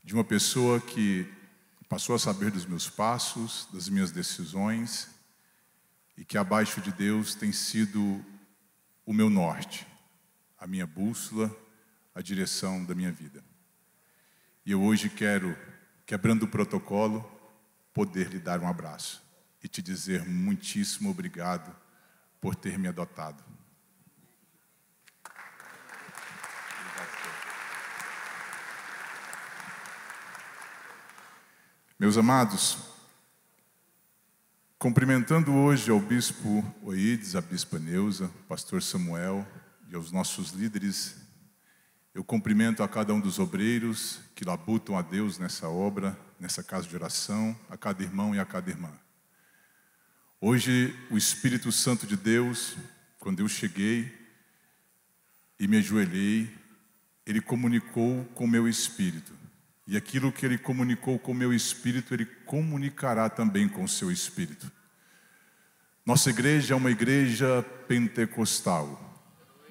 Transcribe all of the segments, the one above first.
de uma pessoa que passou a saber dos meus passos, das minhas decisões, e que abaixo de Deus tem sido o meu norte, a minha bússola, a direção da minha vida. E eu hoje quero, quebrando o protocolo, poder lhe dar um abraço e te dizer muitíssimo obrigado por ter me adotado. Meus amados, cumprimentando hoje ao Bispo Oídes, a Bispa Neuza, Pastor Samuel e aos nossos líderes, eu cumprimento a cada um dos obreiros que labutam a Deus nessa obra, nessa casa de oração, a cada irmão e a cada irmã. Hoje, o Espírito Santo de Deus, quando eu cheguei e me ajoelhei, Ele comunicou com o meu espírito. E aquilo que Ele comunicou com o meu espírito, Ele comunicará também com o seu espírito. Nossa igreja é uma igreja pentecostal,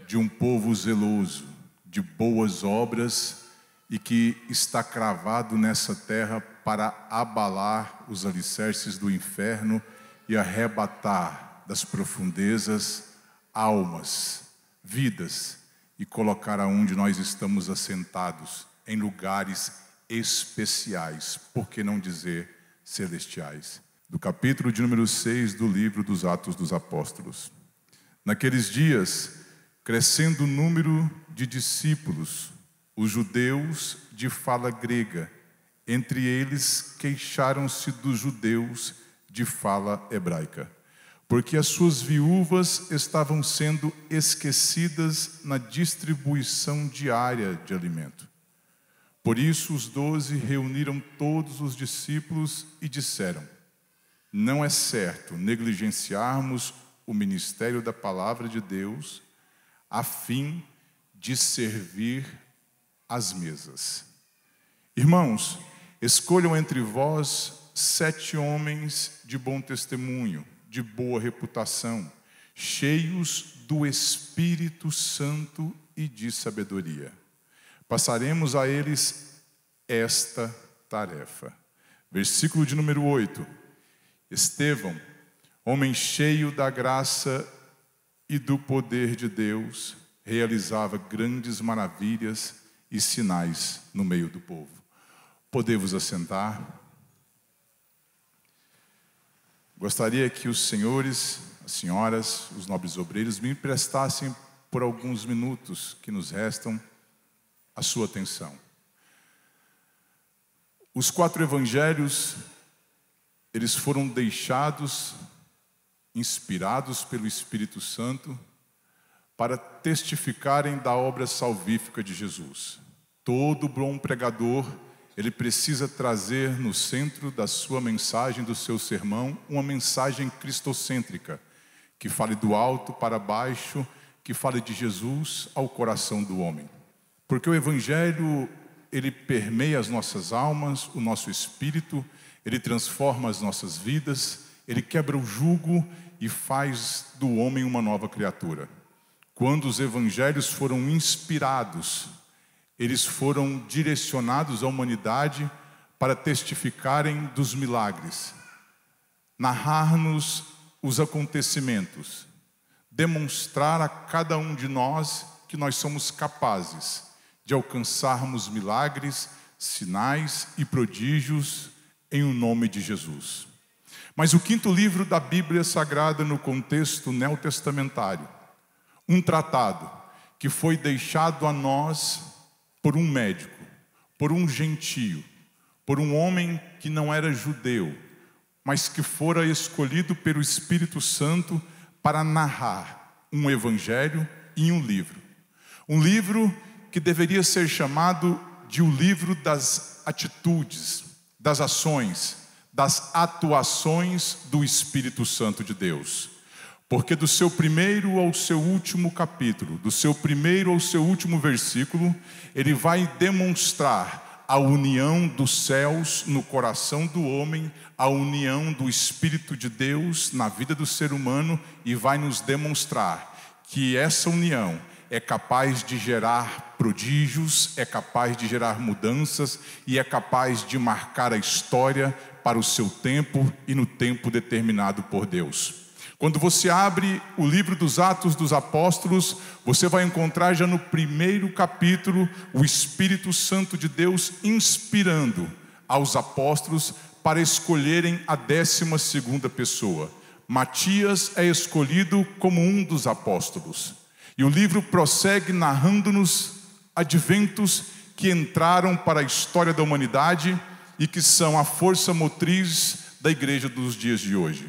de um povo zeloso, de boas obras e que está cravado nessa terra para abalar os alicerces do inferno e arrebatar das profundezas almas, vidas e colocar aonde nós estamos assentados, em lugares especiais, por que não dizer celestiais? Do capítulo de número 6 do livro dos Atos dos Apóstolos. Naqueles dias, crescendo o número de discípulos, os judeus de fala grega, entre eles queixaram-se dos judeus de fala hebraica, porque as suas viúvas estavam sendo esquecidas na distribuição diária de alimento. Por isso os 12 reuniram todos os discípulos e disseram: não é certo negligenciarmos o ministério da palavra de Deus a fim de servir às mesas. Irmãos, escolham entre vós 7 homens de bom testemunho, de boa reputação, cheios do Espírito Santo e de sabedoria. Passaremos a eles esta tarefa. Versículo de número 8. Estevão, homem cheio da graça e do poder de Deus, realizava grandes maravilhas e sinais no meio do povo. Podemos assentar. Gostaria que os senhores, as senhoras, os nobres obreiros me emprestassem por alguns minutos que nos restam a sua atenção. Os 4 evangelhos, eles foram deixados, inspirados pelo Espírito Santo, para testificarem da obra salvífica de Jesus. Todo bom pregador, ele precisa trazer no centro da sua mensagem, do seu sermão, uma mensagem cristocêntrica, que fale do alto para baixo, que fale de Jesus ao coração do homem. Porque o Evangelho, ele permeia as nossas almas, o nosso espírito, ele transforma as nossas vidas, ele quebra o jugo e faz do homem uma nova criatura. Quando os evangelhos foram inspirados, eles foram direcionados à humanidade para testificarem dos milagres, narrar-nos os acontecimentos, demonstrar a cada um de nós que nós somos capazes de alcançarmos milagres, sinais e prodígios em o nome de Jesus. Mas o 5º livro da Bíblia Sagrada no contexto neotestamentário, um tratado que foi deixado a nós por um médico, por um gentio, por um homem que não era judeu, mas que fora escolhido pelo Espírito Santo para narrar um evangelho em um livro. Um livro que deveria ser chamado de o livro das atitudes, das ações, das atuações do Espírito Santo de Deus. Porque do seu primeiro ao seu último capítulo, do seu primeiro ao seu último versículo, ele vai demonstrar a união dos céus no coração do homem, a união do Espírito de Deus na vida do ser humano, e vai nos demonstrar que essa união é capaz de gerar prodígios, é capaz de gerar mudanças e é capaz de marcar a história para o seu tempo e no tempo determinado por Deus. Quando você abre o livro dos Atos dos Apóstolos, você vai encontrar já no primeiro capítulo o Espírito Santo de Deus inspirando aos apóstolos para escolherem a 12ª pessoa. Matias é escolhido como um dos apóstolos. E o livro prossegue narrando-nos adventos que entraram para a história da humanidade e que são a força motriz da igreja dos dias de hoje.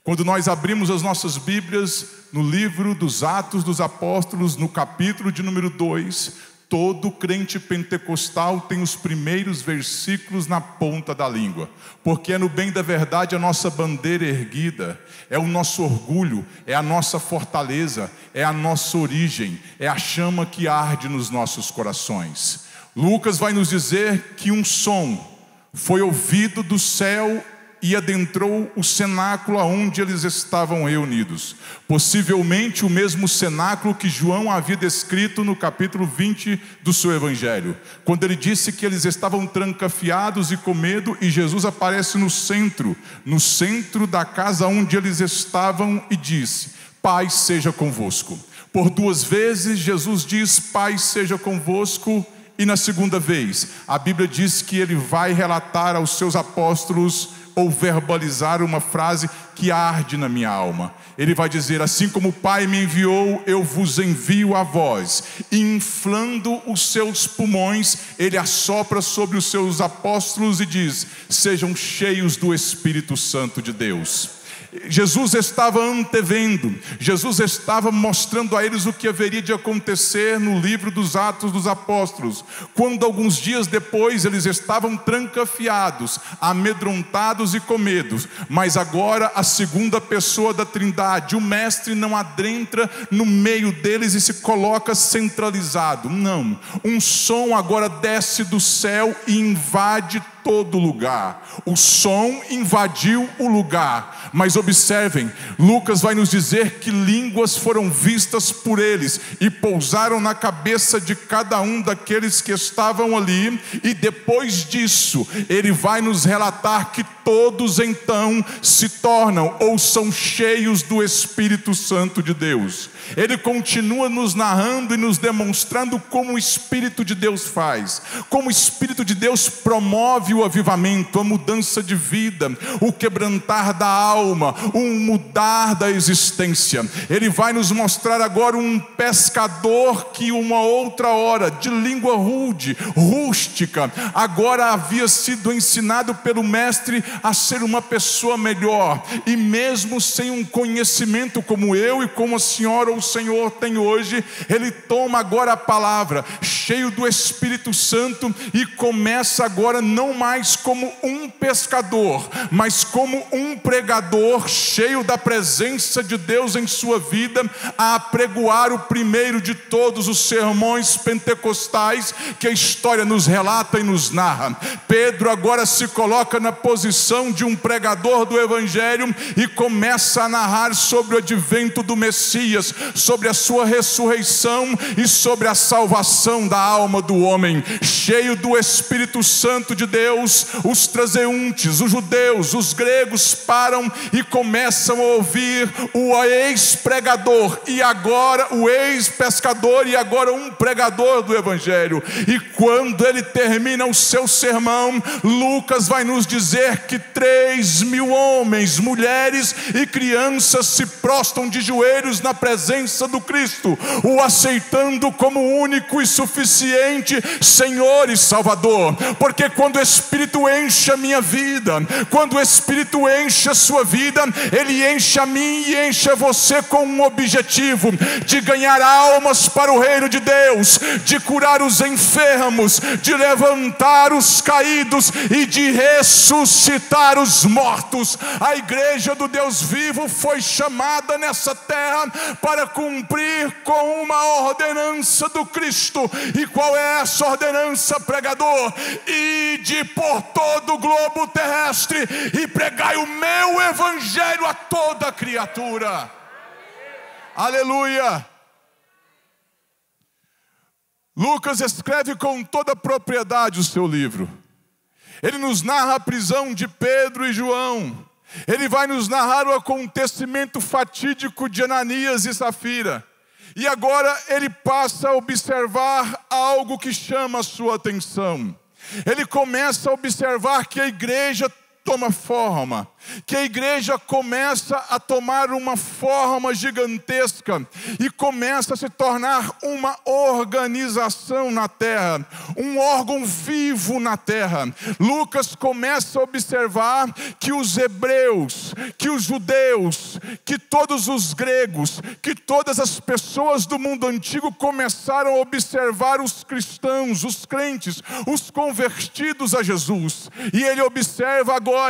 Quando nós abrimos as nossas Bíblias no livro dos Atos dos Apóstolos, no capítulo de número 2, todo crente pentecostal tem os primeiros versículos na ponta da língua, porque é no bem da verdade a nossa bandeira erguida, é o nosso orgulho, é a nossa fortaleza, é a nossa origem, é a chama que arde nos nossos corações. Lucas vai nos dizer que um som foi ouvido do céu e adentrou o cenáculo aonde eles estavam reunidos. Possivelmente o mesmo cenáculo que João havia descrito no capítulo 20 do seu evangelho, quando ele disse que eles estavam trancafiados e com medo, e Jesus aparece no centro da casa onde eles estavam e disse: paz seja convosco. Por 2 vezes Jesus diz: paz seja convosco. E na segunda vez, a Bíblia diz que ele vai relatar aos seus apóstolos ou verbalizar uma frase que arde na minha alma. Ele vai dizer: assim como o Pai me enviou, eu vos envio a vós. E inflando os seus pulmões, ele assopra sobre os seus apóstolos e diz: sejam cheios do Espírito Santo de Deus. Jesus estava antevendo, Jesus estava mostrando a eles o que haveria de acontecer no livro dos Atos dos Apóstolos, quando alguns dias depois eles estavam trancafiados, amedrontados e com medo, mas agora a segunda pessoa da Trindade, o Mestre, não adentra no meio deles e se coloca centralizado. Não, um som agora desce do céu e invade todo lugar. O som invadiu o lugar. Mas observem, Lucas vai nos dizer que línguas foram vistas por eles e pousaram na cabeça de cada um daqueles que estavam ali. E depois disso, ele vai nos relatar que todos então se tornam ou são cheios do Espírito Santo de Deus. Ele continua nos narrando e nos demonstrando como o Espírito de Deus faz, como o Espírito de Deus promove o avivamento, a mudança de vida, o quebrantar da alma, o mudar da existência. Ele vai nos mostrar agora um pescador que uma outra hora, de língua rude, rústica, agora havia sido ensinado pelo Mestre a ser uma pessoa melhor, e mesmo sem um conhecimento como eu e como a senhora ou o Senhor tem hoje, ele toma agora a palavra, cheio do Espírito Santo, e começa agora não mais como um pescador, mas como um pregador, cheio da presença de Deus em sua vida, a apregoar o primeiro de todos os sermões pentecostais que a história nos relata e nos narra. Pedro agora se coloca na posição de um pregador do Evangelho e começa a narrar sobre o advento do Messias, sobre a sua ressurreição e sobre a salvação da alma do homem. Cheio do Espírito Santo de Deus, os transeuntes, os judeus, os gregos param e começam a ouvir o ex-pregador e agora o ex-pescador e agora um pregador do Evangelho. E quando ele termina o seu sermão, Lucas vai nos dizer que 3.000 homens, mulheres e crianças se prostram de joelhos na presença do Cristo, o aceitando como único e suficiente Senhor e Salvador. Porque quando o Espírito enche a minha vida, quando o Espírito enche a sua vida, ele enche a mim e enche a você com um objetivo: de ganhar almas para o reino de Deus, de curar os enfermos, de levantar os caídos e de ressuscitar os mortos. A igreja do Deus vivo foi chamada nessa terra para cumprir com uma ordenança do Cristo. E qual é essa ordenança, pregador? Ide por todo o globo terrestre e pregai o meu evangelho a toda criatura. Aleluia. Lucas escreve com toda a propriedade o seu livro. Ele nos narra a prisão de Pedro e João. Ele vai nos narrar o acontecimento fatídico de Ananias e Safira. E agora ele passa a observar algo que chama a sua atenção. Ele começa a observar que a igreja toma forma, que a igreja começa a tomar uma forma gigantesca e começa a se tornar uma organização na terra, um órgão vivo na terra. Lucas começa a observar que os hebreus, que os judeus, que todos os gregos, que todas as pessoas do mundo antigo começaram a observar os cristãos, os crentes, os convertidos a Jesus. E ele observa agora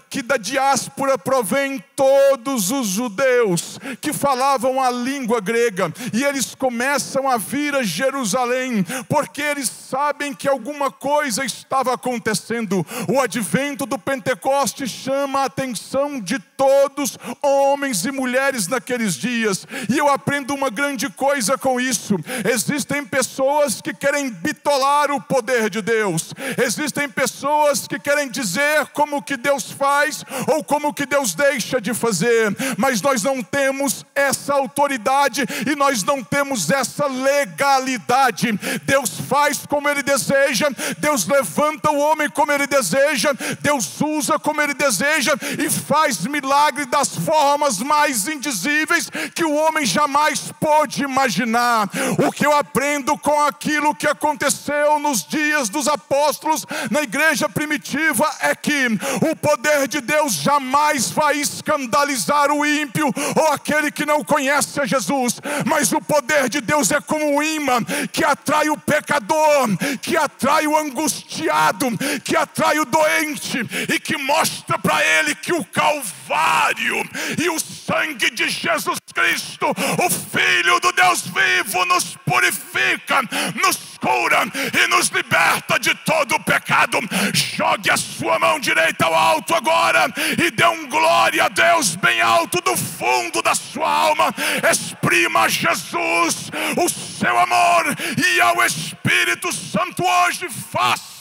que da diáspora provém todos os judeus que falavam a língua grega, e eles começam a vir a Jerusalém, porque eles sabem que alguma coisa estava acontecendo. O advento do Pentecoste chama a atenção de todos, homens e mulheres naqueles dias, e eu aprendo uma grande coisa com isso. Existem pessoas que querem bitolar o poder de Deus, existem pessoas que querem dizer como que Deus faz ou como que Deus deixa de fazer, mas nós não temos essa autoridade e nós não temos essa legalidade. Deus faz como Ele deseja, Deus levanta o homem como Ele deseja, Deus usa como Ele deseja e faz milagre das formas mais indizíveis que o homem jamais pôde imaginar. O que eu aprendo com aquilo que aconteceu nos dias dos apóstolos na igreja primitiva é que o poder de Deus jamais vai escandalizar o ímpio ou aquele que não conhece a Jesus, mas o poder de Deus é como um imã que atrai o pecador, que atrai o angustiado, que atrai o doente e que mostra para ele que o Calvário e o sangue de Jesus Cristo, o Filho do Deus vivo, nos purifica, nos cura e nos liberta de todo o pecado. Jogue a sua mão direita ao alto agora e dê um glória a Deus bem alto do fundo da sua alma. Exprima a Jesus o seu amor e ao Espírito Santo hoje faça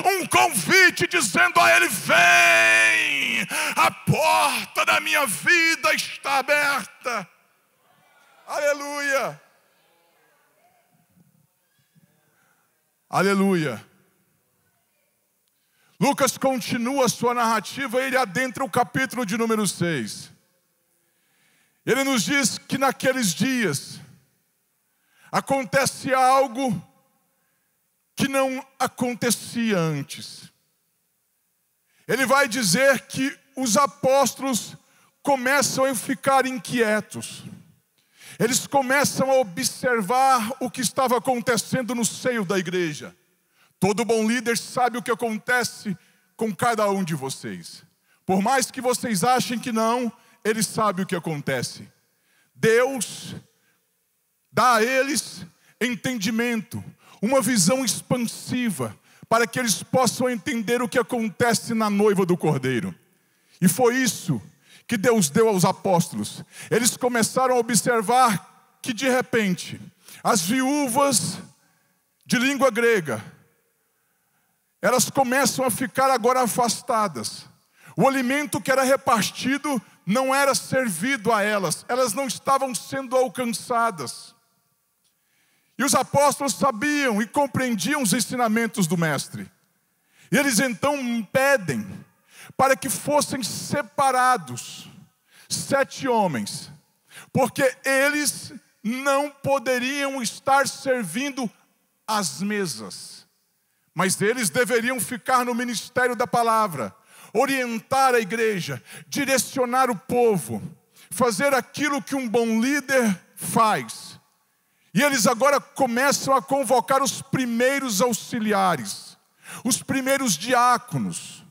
um convite dizendo a Ele: vem, a porta da minha vida está aberta. Aleluia, aleluia. Lucas continua a sua narrativa e ele adentra o capítulo de número 6. Ele nos diz que naqueles dias acontece algo que não acontecia antes. Ele vai dizer que os apóstolos começam a ficar inquietos. Eles começam a observar o que estava acontecendo no seio da igreja. Todo bom líder sabe o que acontece com cada um de vocês. Por mais que vocês achem que não, ele sabe o que acontece. Deus dá a eles entendimento, uma visão expansiva, para que eles possam entender o que acontece na noiva do Cordeiro. E foi isso que Deus deu aos apóstolos. Eles começaram a observar que de repente, as viúvas de língua grega, elas começam a ficar agora afastadas. O alimento que era repartido não era servido a elas, elas não estavam sendo alcançadas. E os apóstolos sabiam e compreendiam os ensinamentos do mestre. E eles então pedem para que fossem separados 7 homens, porque eles não poderiam estar servindo às mesas, mas eles deveriam ficar no ministério da palavra, orientar a igreja, direcionar o povo, fazer aquilo que um bom líder faz. E eles agora começam a convocar os primeiros auxiliares, os primeiros diáconos,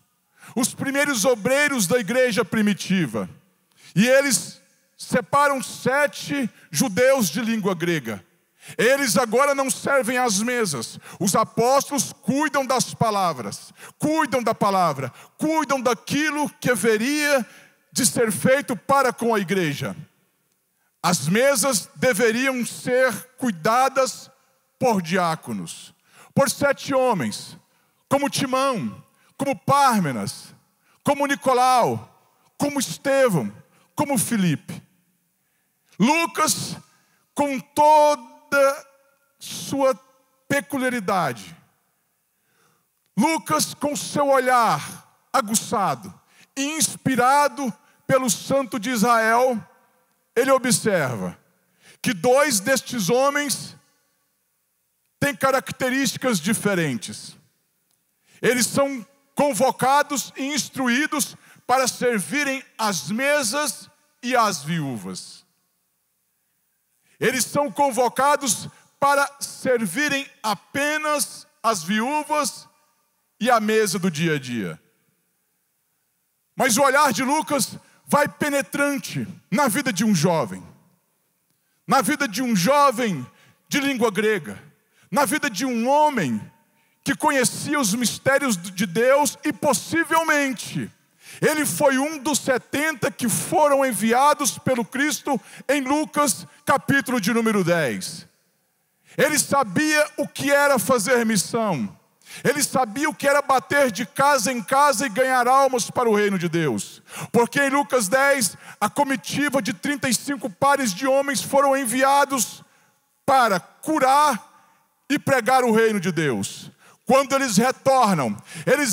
os primeiros obreiros da igreja primitiva. E eles separam 7 judeus de língua grega. Eles agora não servem às mesas. Os apóstolos cuidam das palavras, cuidam da palavra, cuidam daquilo que haveria de ser feito para com a igreja. As mesas deveriam ser cuidadas por diáconos, por 7 homens, como Timão, como Pármenas, como Nicolau, como Estevão, como Filipe. Lucas, com toda sua peculiaridade, Lucas, com seu olhar aguçado e inspirado pelo Santo de Israel, ele observa que 2 destes homens têm características diferentes. Eles são convocados e instruídos para servirem às mesas e às viúvas. Eles são convocados para servirem apenas às viúvas e à mesa do dia a dia. Mas o olhar de Lucas vai penetrante na vida de um jovem. Na vida de um jovem de língua grega. Na vida de um homem que conhecia os mistérios de Deus e possivelmente ele foi um dos 70 que foram enviados pelo Cristo em Lucas, capítulo de número 10. Ele sabia o que era fazer missão. Ele sabia o que era bater de casa em casa e ganhar almas para o reino de Deus. Porque em Lucas 10, a comitiva de 35 pares de homens foram enviados para curar e pregar o reino de Deus. Quando eles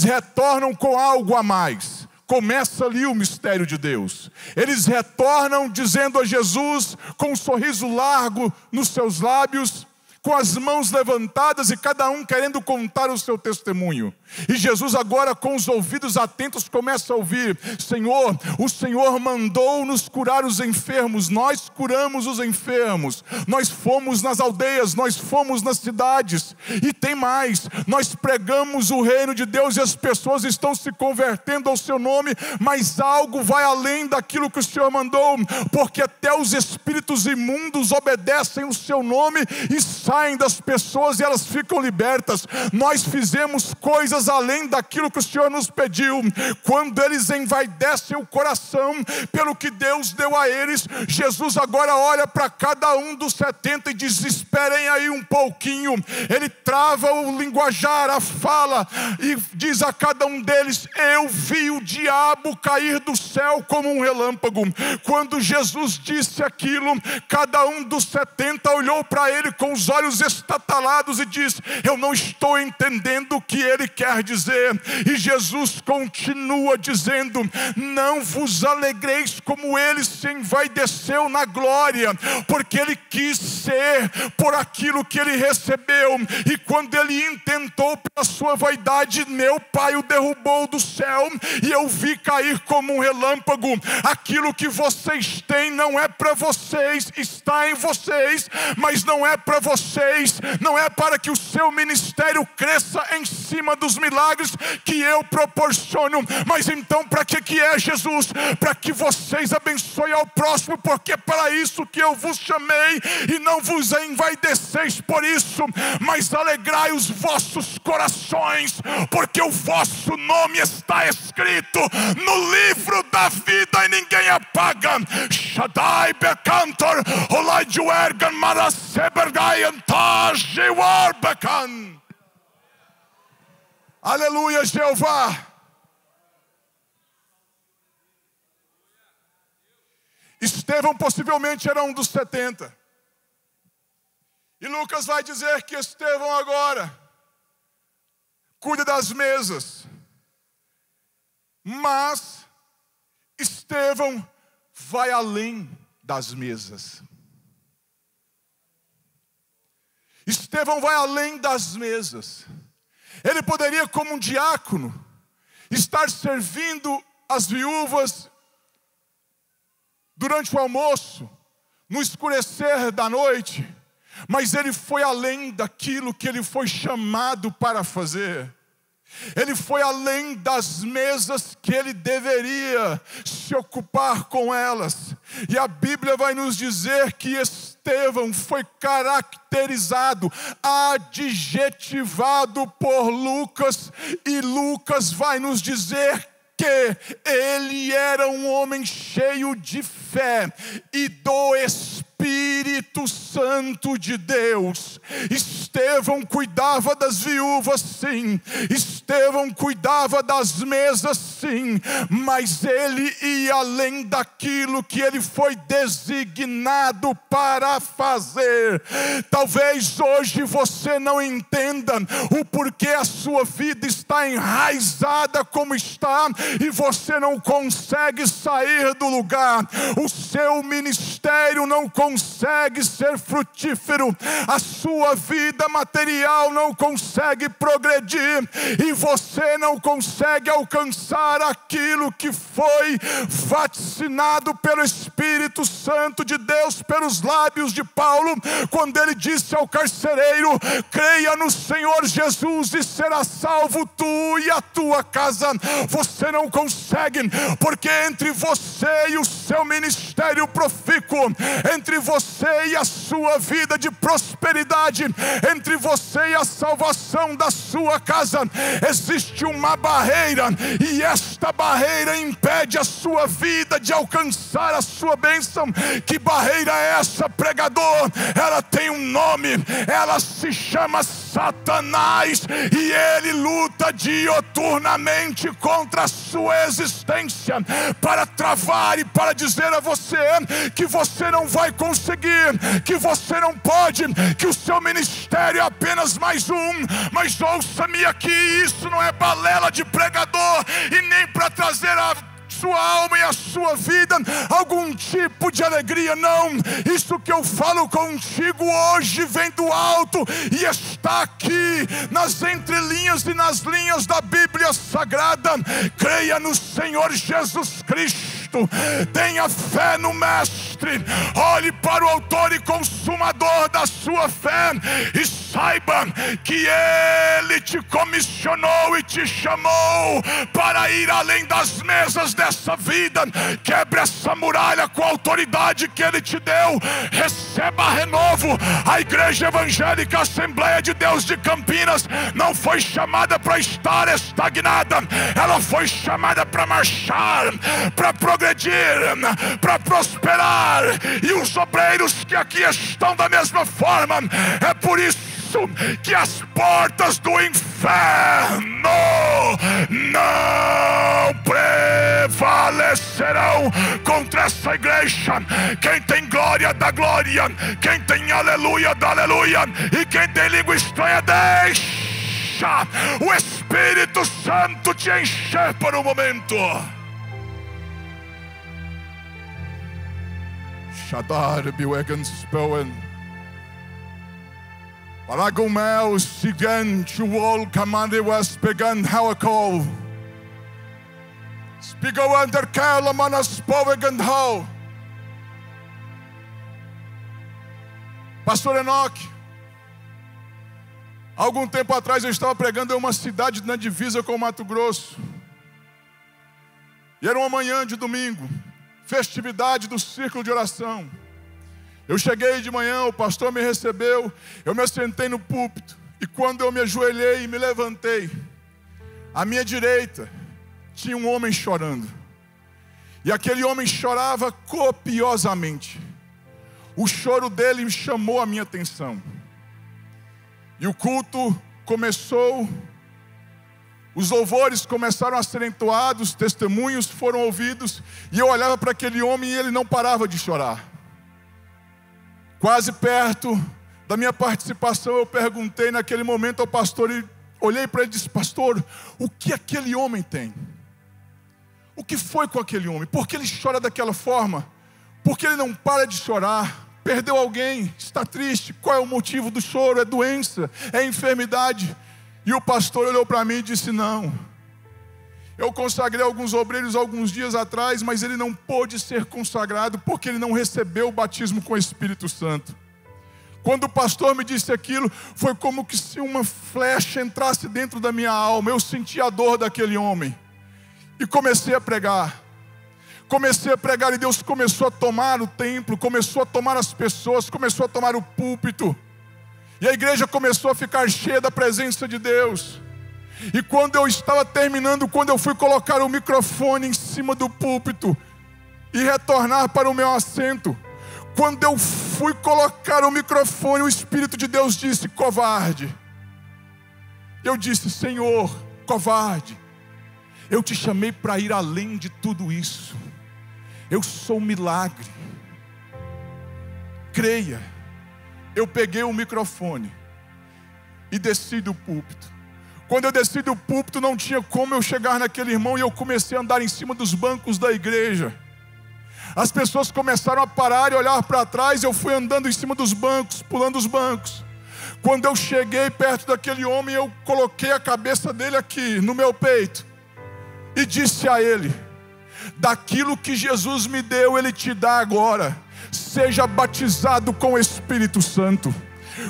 retornam com algo a mais. Começa ali o mistério de Deus. Eles retornam dizendo a Jesus, com um sorriso largo nos seus lábios, com as mãos levantadas e cada um querendo contar o seu testemunho. E Jesus agora, com os ouvidos atentos, começa a ouvir: Senhor, o Senhor mandou nos curar os enfermos, nós curamos os enfermos, nós fomos nas aldeias, nós fomos nas cidades, e tem mais, nós pregamos o reino de Deus e as pessoas estão se convertendo ao seu nome, mas algo vai além daquilo que o Senhor mandou, porque até os espíritos imundos obedecem o seu nome e saem das pessoas e elas ficam libertas. Nós fizemos coisas além daquilo que o Senhor nos pediu. Quando eles envaidecem o coração pelo que Deus deu a eles, Jesus agora olha para cada um dos 70 e diz: esperem aí um pouquinho. Ele trava o linguajar, a fala, e diz a cada um deles: eu vi o diabo cair do céu como um relâmpago. Quando Jesus disse aquilo, cada um dos 70 olhou para ele com os olhos estatalados e disse: eu não estou entendendo o que ele quer dizer. E Jesus continua dizendo: não vos alegreis como ele se envaideceu na glória, porque ele quis ser por aquilo que ele recebeu, e quando ele intentou pela sua vaidade, meu Pai o derrubou do céu, e eu vi cair como um relâmpago. Aquilo que vocês têm não é para vocês, está em vocês, mas não é para vocês, não é para que o seu ministério cresça em cima dos milagres que eu proporciono. Mas então para que é, Jesus? Para que vocês abençoem ao próximo, porque para isso que eu vos chamei, e não vos envaideceis por isso, mas alegrai os vossos corações, porque o vosso nome está escrito no livro da vida e ninguém apaga. Shaddai Bekantor, Olai Juergan Marasebergayan Tajiwar Bekan. Aleluia, Jeová. Estevão possivelmente era um dos 70. E Lucas vai dizer que Estevão agora cuida das mesas. Mas Estevão vai além das mesas. Estevão vai além das mesas. Ele poderia, como um diácono, estar servindo as viúvas durante o almoço, no escurecer da noite, mas ele foi além daquilo que ele foi chamado para fazer. Ele foi além das mesas que ele deveria se ocupar com elas. E a Bíblia vai nos dizer que Estevão foi caracterizado, adjetivado por Lucas, e Lucas vai nos dizer que ele era um homem cheio de fé e do Espírito Espírito Santo de Deus. Estevão cuidava das viúvas, sim. Estevão cuidava das mesas, sim. Mas ele ia além daquilo que ele foi designado para fazer. Talvez hoje você não entenda o porquê a sua vida está enraizada como está e você não consegue sair do lugar. O seu ministério não consegue ser frutífero, a sua vida material não consegue progredir e você não consegue alcançar aquilo que foi vaticinado pelo Espírito Santo de Deus pelos lábios de Paulo, quando ele disse ao carcereiro: creia no Senhor Jesus e será salvo tu e a tua casa. Você não consegue, porque entre você e o seu ministério profícuo, entre você e a sua vida de prosperidade, entre você e a salvação da sua casa, existe uma barreira, e esta barreira impede a sua vida de alcançar a sua bênção. Que barreira é essa, pregador? Ela tem um nome, ela se chama Satanás, e ele luta dioturnamente contra a sua existência, para travar e para dizer a você que você não vai conseguir, que você não pode, que o seu ministério é apenas mais um. Mas ouça-me aqui, isso não é balela de pregador, e nem para trazer a sua alma e a sua vida algum tipo de alegria, não. Isso que eu falo contigo hoje vem do alto e está aqui nas entrelinhas e nas linhas da Bíblia Sagrada. Creia no Senhor Jesus Cristo, tenha fé no Mestre, olhe para o autor e consumador da sua fé e saiba que Ele te comissionou e te chamou para ir além das mesas dessa vida. Quebre essa muralha com a autoridade que Ele te deu. Receba renovo. A Igreja Evangélica Assembleia de Deus de Campinas não foi chamada para estar estagnada, ela foi chamada para marchar, para progredir, para prosperar. E os obreiros que aqui estão da mesma forma. É por isso que as portas do inferno não prevalecerão contra essa igreja. Quem tem glória dá glória, quem tem aleluia dá aleluia, e quem tem língua estranha deixa o Espírito Santo te encher por um momento. Shadar biwegen spoen. Paragomel sigen chuol kamande was began hawakol. Spigo under kalamanas povegen how. Pastor Enoque, algum tempo atrás eu estava pregando em uma cidade na divisa com o Mato Grosso. E era uma manhã de domingo, festividade do círculo de oração. Eu cheguei de manhã, o pastor me recebeu, eu me assentei no púlpito, e quando eu me ajoelhei e me levantei, à minha direita tinha um homem chorando, e aquele homem chorava copiosamente. O choro dele chamou a minha atenção, e o culto começou. Os louvores começaram a ser entoados, testemunhos foram ouvidos, e eu olhava para aquele homem e ele não parava de chorar. Quase perto da minha participação, eu perguntei naquele momento ao pastor, e olhei para ele e disse: pastor, o que aquele homem tem? O que foi com aquele homem? Por que ele chora daquela forma? Por que ele não para de chorar? Perdeu alguém? Está triste? Qual é o motivo do choro? É doença? É enfermidade? E o pastor olhou para mim e disse: não, eu consagrei alguns obreiros alguns dias atrás, mas ele não pôde ser consagrado porque ele não recebeu o batismo com o Espírito Santo. Quando o pastor me disse aquilo, foi como que se uma flecha entrasse dentro da minha alma. Eu senti a dor daquele homem e comecei a pregar. E Deus começou a tomar o templo, começou a tomar as pessoas, começou a tomar o púlpito. E a igreja começou a ficar cheia da presença de Deus. E quando eu estava terminando, quando eu fui colocar o microfone em cima do púlpito e retornar para o meu assento, Quando eu fui colocar o microfone, o Espírito de Deus disse: covarde. Eu disse: Senhor, covarde, eu te chamei para ir além de tudo isso. Eu sou um milagre. Creia. Eu peguei o microfone e desci do púlpito. Quando eu desci do púlpito, não tinha como eu chegar naquele irmão, e eu comecei a andar em cima dos bancos da igreja. As pessoas começaram a parar e olhar para trás. Eu fui andando em cima dos bancos, pulando os bancos. Quando eu cheguei perto daquele homem, eu coloquei a cabeça dele aqui no meu peito e disse a ele: daquilo que Jesus me deu, Ele te dá agora. Seja batizado com o Espírito Santo.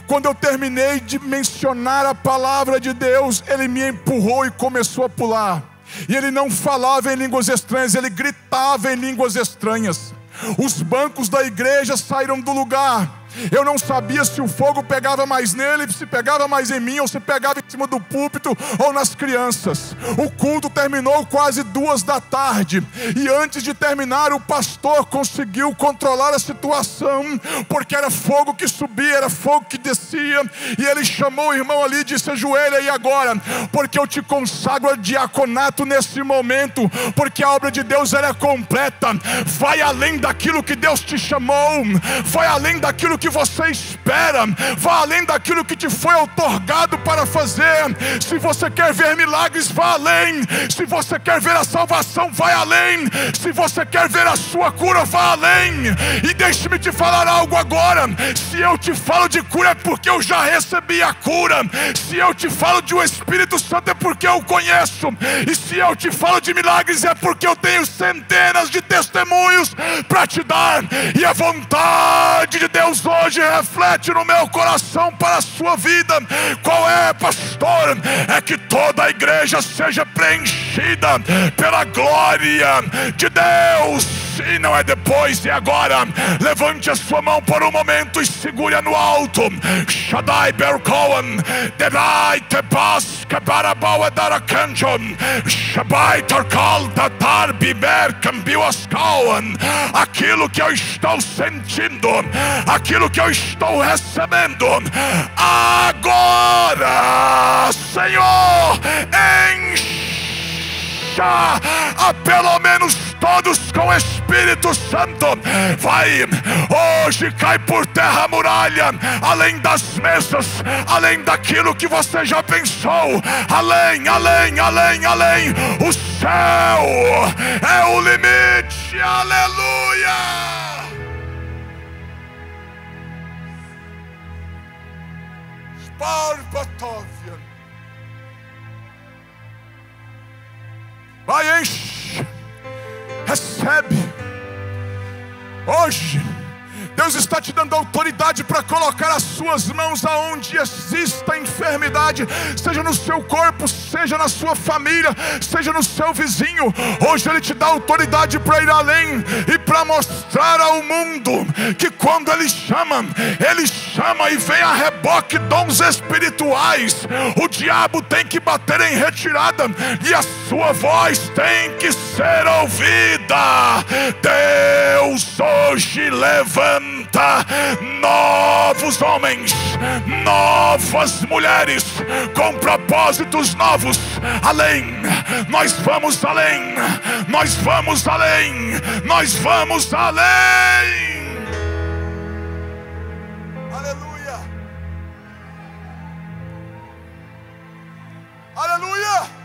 Quando eu terminei de mencionar a palavra de Deus, ele me empurrou e começou a pular. E ele não falava em línguas estranhas, ele gritava em línguas estranhas. Os bancos da igreja saíram do lugar. Eu não sabia se o fogo pegava mais nele, se pegava mais em mim, ou se pegava em cima do púlpito ou nas crianças. O culto terminou quase 2 da tarde. E antes de terminar, o pastor conseguiu controlar a situação, porque era fogo que subia, era fogo que descia. E ele chamou o irmão ali e disse: ajoelha aí agora, porque eu te consagro a diaconato nesse momento, porque a obra de Deus ela é completa. Vai além daquilo que Deus te chamou, vai além daquilo que você espera, vá além daquilo que te foi outorgado para fazer. Se você quer ver milagres, vá além. Se você quer ver a salvação, vai além. Se você quer ver a sua cura, vá além. E deixe-me te falar algo agora: se eu te falo de cura, é porque eu já recebi a cura. Se eu te falo de um Espírito Santo, é porque eu conheço. E se eu te falo de milagres, é porque eu tenho centenas de testemunhos para te dar. E a vontade de Deus hoje reflete no meu coração para a sua vida. Qual é, pastor? É que toda a igreja seja preenchida pela glória de Deus. E não é depois, é agora. Levante a sua mão por um momento e segure-a no alto. Shaddai Berkoan, Derai Tebas, Kabarabawa Darakanjon, Shabai Tarkal Tatar Biber Kambiwaskawan. Aquilo que eu estou sentindo, aquilo que eu estou recebendo agora, Senhor, enche a pelo menos todos com o Espírito Santo. Vai, hoje cai por terra a muralha, além das mesas, além daquilo que você já pensou, além, além, além, além. O céu é o limite, aleluia. Barbatóvia. Vai, enche, recebe. Hoje Deus está te dando autoridade para colocar as suas mãos aonde exista enfermidade, seja no seu corpo, seja na sua família, seja no seu vizinho. Hoje Ele te dá autoridade para ir além e para mostrar ao mundo que quando Ele chama e vem a reboque dons espirituais. O diabo tem que bater em retirada e a sua voz tem que ser ouvida. Deus hoje levanta novos homens, novas mulheres com propósitos novos. Além, nós vamos além, nós vamos além, nós vamos além. Aleluia, aleluia.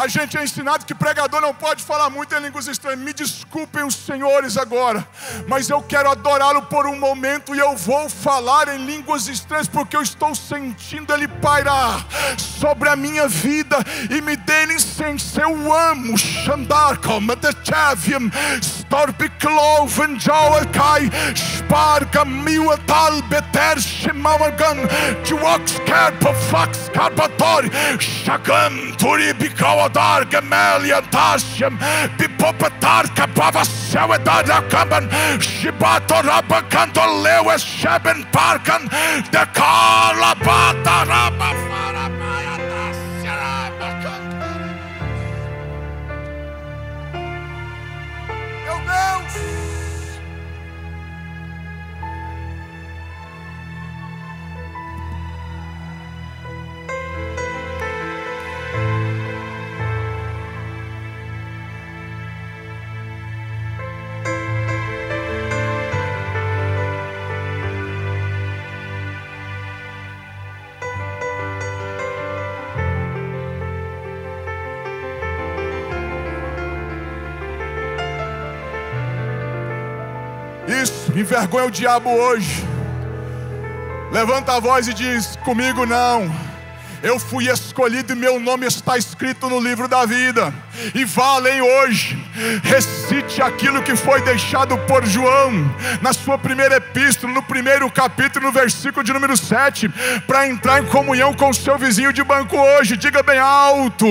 A gente é ensinado que pregador não pode falar muito em línguas estranhas. Me desculpem os senhores agora, mas eu quero adorá-lo por um momento e eu vou falar em línguas estranhas porque eu estou sentindo Ele pairar sobre a minha vida e me dê licença. Eu amo Shandar como Techavium Storpicloven Jawelkai Sparga Miwatal Beter Shimamagan Juox Kerpa Fax Karpatori Shagan Turibikawa Dar Gemelia Tashem Bipopatar Kabava Sewedada Kaban Shibato Rabakanto Lewes Sheben Parkan De Karla Bata Rabafara Maya Isso, envergonha o diabo hoje. Levanta a voz e diz: comigo não. Eu fui escolhido e meu nome está escrito no livro da vida. E vá além hoje. Recite aquilo que foi deixado por João na sua primeira epístola, no primeiro capítulo, no versículo de número 7, para entrar em comunhão com o seu vizinho de banco hoje. Diga bem alto: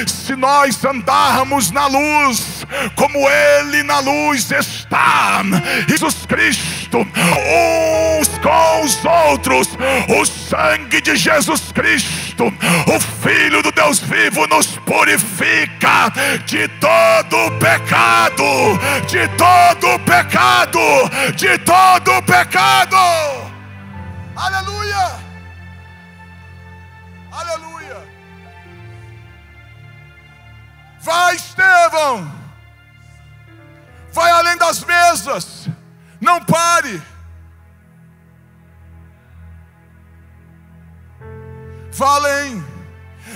se nós andarmos na luz, como Ele na luz está, Jesus Cristo, uns com os outros, o sangue de Jesus Cristo, o Filho do Deus vivo, nos purifica de todo pecado, de todo pecado, de todo pecado. Aleluia, aleluia. Vai, Estevão, vai além das mesas, não pare. Vá além.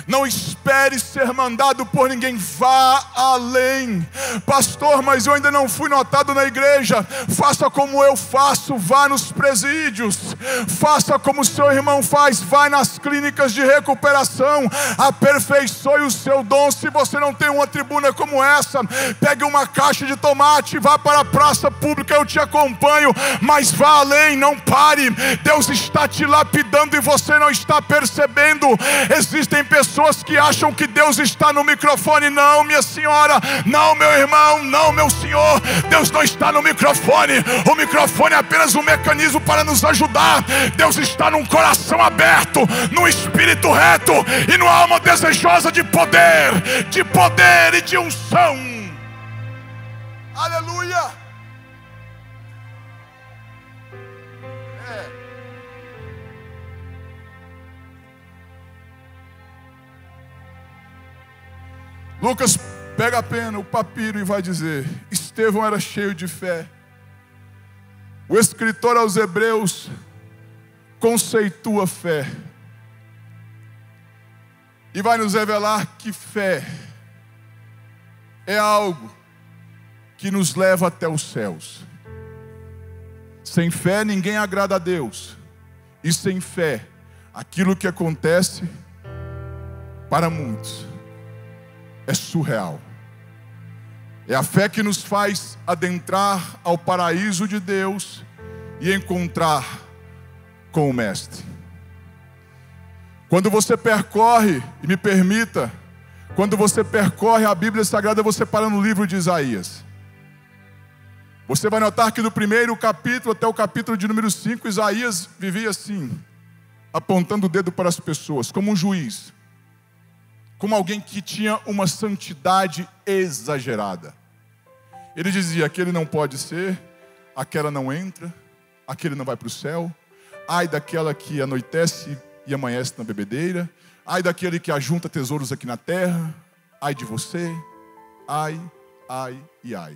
Não espere ser mandado por ninguém. Vá além. Pastor, mas eu ainda não fui notado na igreja. Faça como eu faço. Vá nos presídios. Faça como seu irmão faz. Vai nas clínicas de recuperação. Aperfeiçoe o seu dom. Se você não tem uma tribuna como essa, pegue uma caixa de tomate, vá para a praça pública, eu te acompanho. Mas vá além, não pare. Deus está te lapidando e você não está percebendo. Existem pessoas que acham que Deus está no microfone. Não, minha senhora, não, meu irmão, não, meu senhor. Deus não está no microfone. O microfone é apenas um mecanismo para nos ajudar. Deus está num coração aberto, num espírito reto e numa alma desejosa de poder e de unção. Aleluia. Lucas pega a pena, o papiro, e vai dizer: Estevão era cheio de fé. O escritor aos Hebreus conceitua fé e vai nos revelar que fé é algo que nos leva até os céus. Sem fé ninguém agrada a Deus, e sem fé aquilo que acontece para muitos é surreal. É a fé que nos faz adentrar ao paraíso de Deus e encontrar com o Mestre. Quando você percorre, e me permita, quando você percorre a Bíblia Sagrada, você para no livro de Isaías. Você vai notar que do primeiro capítulo até o capítulo de número 5, Isaías vivia assim, apontando o dedo para as pessoas, como um juiz, como alguém que tinha uma santidade exagerada. Ele dizia: aquele não pode ser, aquela não entra, aquele não vai para o céu. Ai daquela que anoitece e amanhece na bebedeira. Ai daquele que ajunta tesouros aqui na terra. Ai de você. Ai, ai e ai.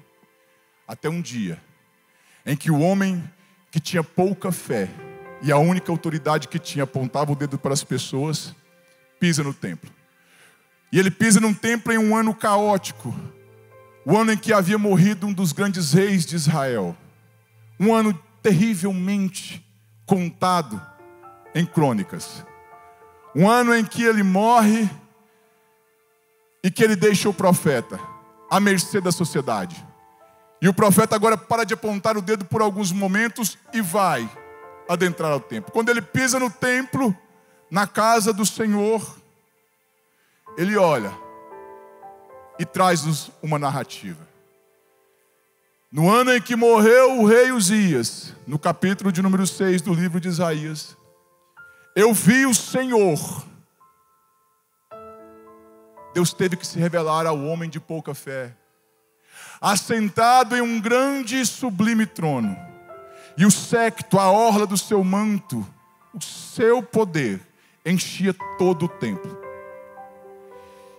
Até um dia em que o homem que tinha pouca fé e a única autoridade que tinha apontava o dedo para as pessoas, pisa no templo. E ele pisa num templo em um ano caótico, o ano em que havia morrido um dos grandes reis de Israel, um ano terrivelmente contado em crônicas, um ano em que ele morre e que ele deixa o profeta à mercê da sociedade. E o profeta agora para de apontar o dedo por alguns momentos e vai adentrar ao templo. Quando ele pisa no templo, na casa do Senhor, ele olha e traz-nos uma narrativa. No ano em que morreu o rei Uzias, no capítulo de número 6 do livro de Isaías, eu vi o Senhor. Deus teve que se revelar ao homem de pouca fé, assentado em um grande e sublime trono, e o séquito, a orla do seu manto, o seu poder enchia todo o templo.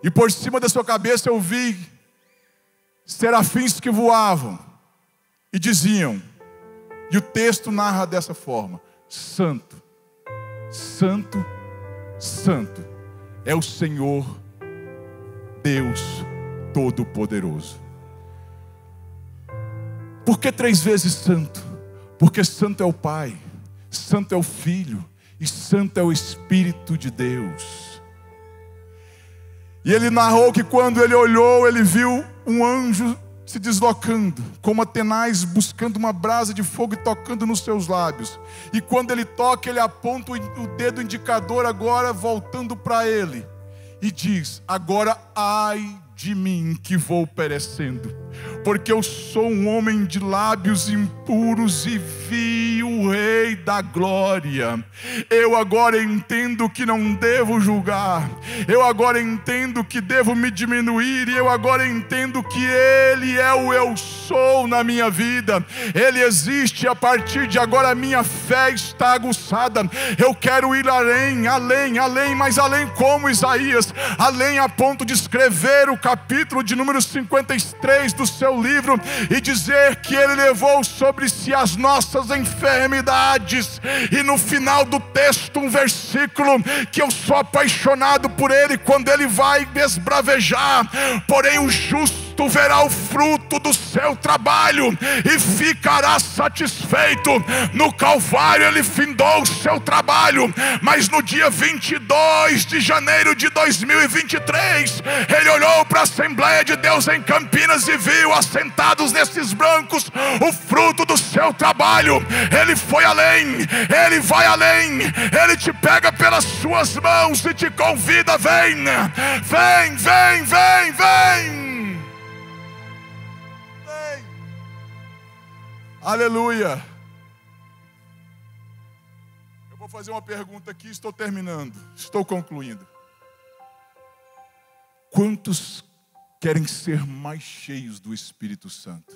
E por cima da sua cabeça eu vi serafins que voavam e diziam, e o texto narra dessa forma: Santo, Santo, Santo é o Senhor Deus Todo-Poderoso. Por que 3 vezes santo? Porque santo é o Pai, santo é o Filho e santo é o Espírito de Deus. E ele narrou que quando ele olhou, ele viu um anjo se deslocando, como Atenais buscando uma brasa de fogo e tocando nos seus lábios. E quando ele toca, ele aponta o dedo indicador agora voltando para ele e diz: agora ai de mim que vou perecendo, porque eu sou um homem de lábios impuros e vi o Rei da Glória. Eu agora entendo que não devo julgar, eu agora entendo que devo me diminuir, e eu agora entendo que Ele é o eu sou na minha vida. Ele existe, e a partir de agora a minha fé está aguçada. Eu quero ir além, além, além, mas além como Isaías, além a ponto de escrever o capítulo de número 53 do seu livro e dizer que Ele levou sobre si as nossas enfermidades. E no final do texto, um versículo que eu sou apaixonado por ele, quando ele vai esbravejar: porém o justo verá o fruto do seu trabalho e ficará satisfeito. No Calvário ele findou o seu trabalho, mas no dia 22 de janeiro de 2023, ele olhou para a Assembleia de Deus em Campinas e viu assentados nesses bancos o fruto do seu trabalho. Ele foi além, ele vai além, ele te pega pelas suas mãos e te convida: vem, vem, vem, vem, vem. Aleluia. Eu vou fazer uma pergunta aqui, estou terminando, estou concluindo. Quantos querem ser mais cheios do Espírito Santo?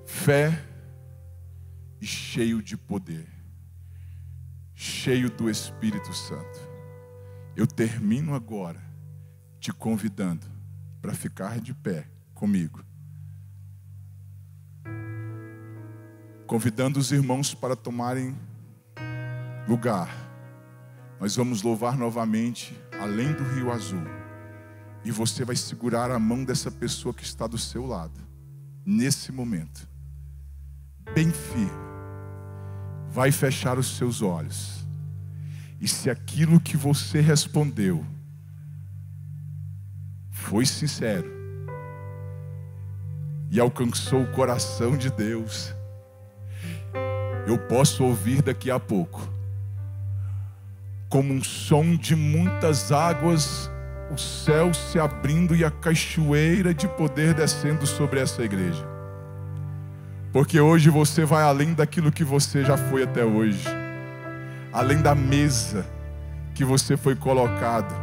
Fé e cheio de poder, cheio do Espírito Santo. Eu termino agora te convidando para ficar de pé comigo, convidando os irmãos para tomarem lugar. Nós vamos louvar novamente Além do Rio Azul, e você vai segurar a mão dessa pessoa que está do seu lado nesse momento, bem firme. Vai fechar os seus olhos. E se aquilo que você respondeu foi sincero e alcançou o coração de Deus, eu posso ouvir daqui a pouco, como um som de muitas águas, o céu se abrindo e a cachoeira de poder descendo sobre essa igreja. Porque hoje você vai além daquilo que você já foi até hoje, além da mesa que você foi colocado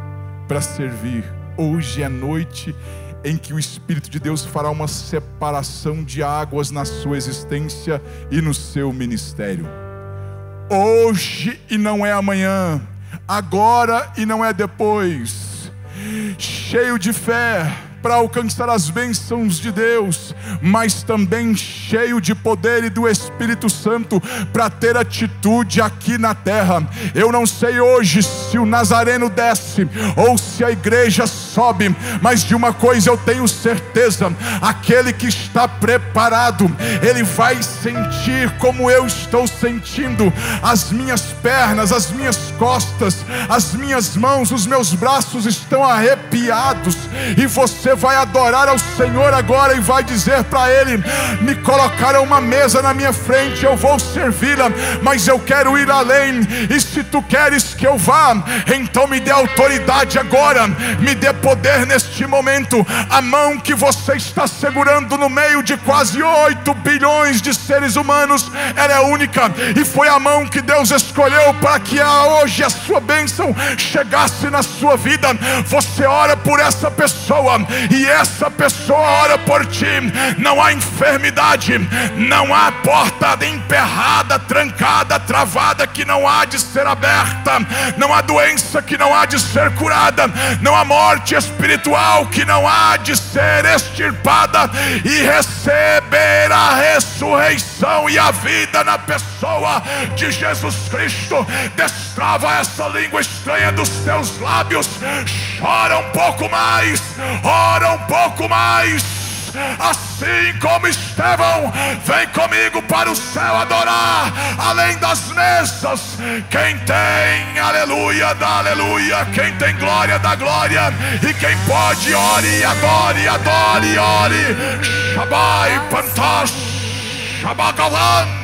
para servir. Hoje é noite em que o Espírito de Deus fará uma separação de águas na sua existência e no seu ministério. Hoje e não é amanhã, agora e não é depois. Cheio de fé para alcançar as bênçãos de Deus, mas também cheio de poder e do Espírito Santo para ter atitude aqui na terra. Eu não sei hoje se o Nazareno desce ou se a igreja sobe, mas de uma coisa eu tenho certeza: aquele que está preparado, ele vai sentir como eu estou sentindo, as minhas pernas, as minhas costas, as minhas mãos, os meus braços estão arrepiados, e você vai adorar ao Senhor agora e vai dizer para Ele: me colocaram uma mesa na minha frente, eu vou servi-la, mas eu quero ir além, e se tu queres que eu vá, então me dê autoridade agora, me dê poder neste momento. A mão que você está segurando no meio de quase 8 bilhões de seres humanos, ela é única, e foi a mão que Deus escolheu para que hoje a sua bênção chegasse na sua vida. Você ora por essa pessoa e essa pessoa ora por ti. Não há enfermidade, não há porta emperrada, trancada, travada que não há de ser aberta, não há doença que não há de ser curada, não há morte espiritual que não há de ser extirpada, e receber a ressurreição e a vida na pessoa de Jesus Cristo. Destrava essa língua estranha dos teus lábios, chora um pouco mais, ora um pouco mais. Assim como Estevão, vem comigo para o céu adorar, além das mesas. Quem tem aleluia, dá aleluia. Quem tem glória, dá glória. E quem pode, ore, adore, adore, ore. Shabai, Pantash, Shabagalan.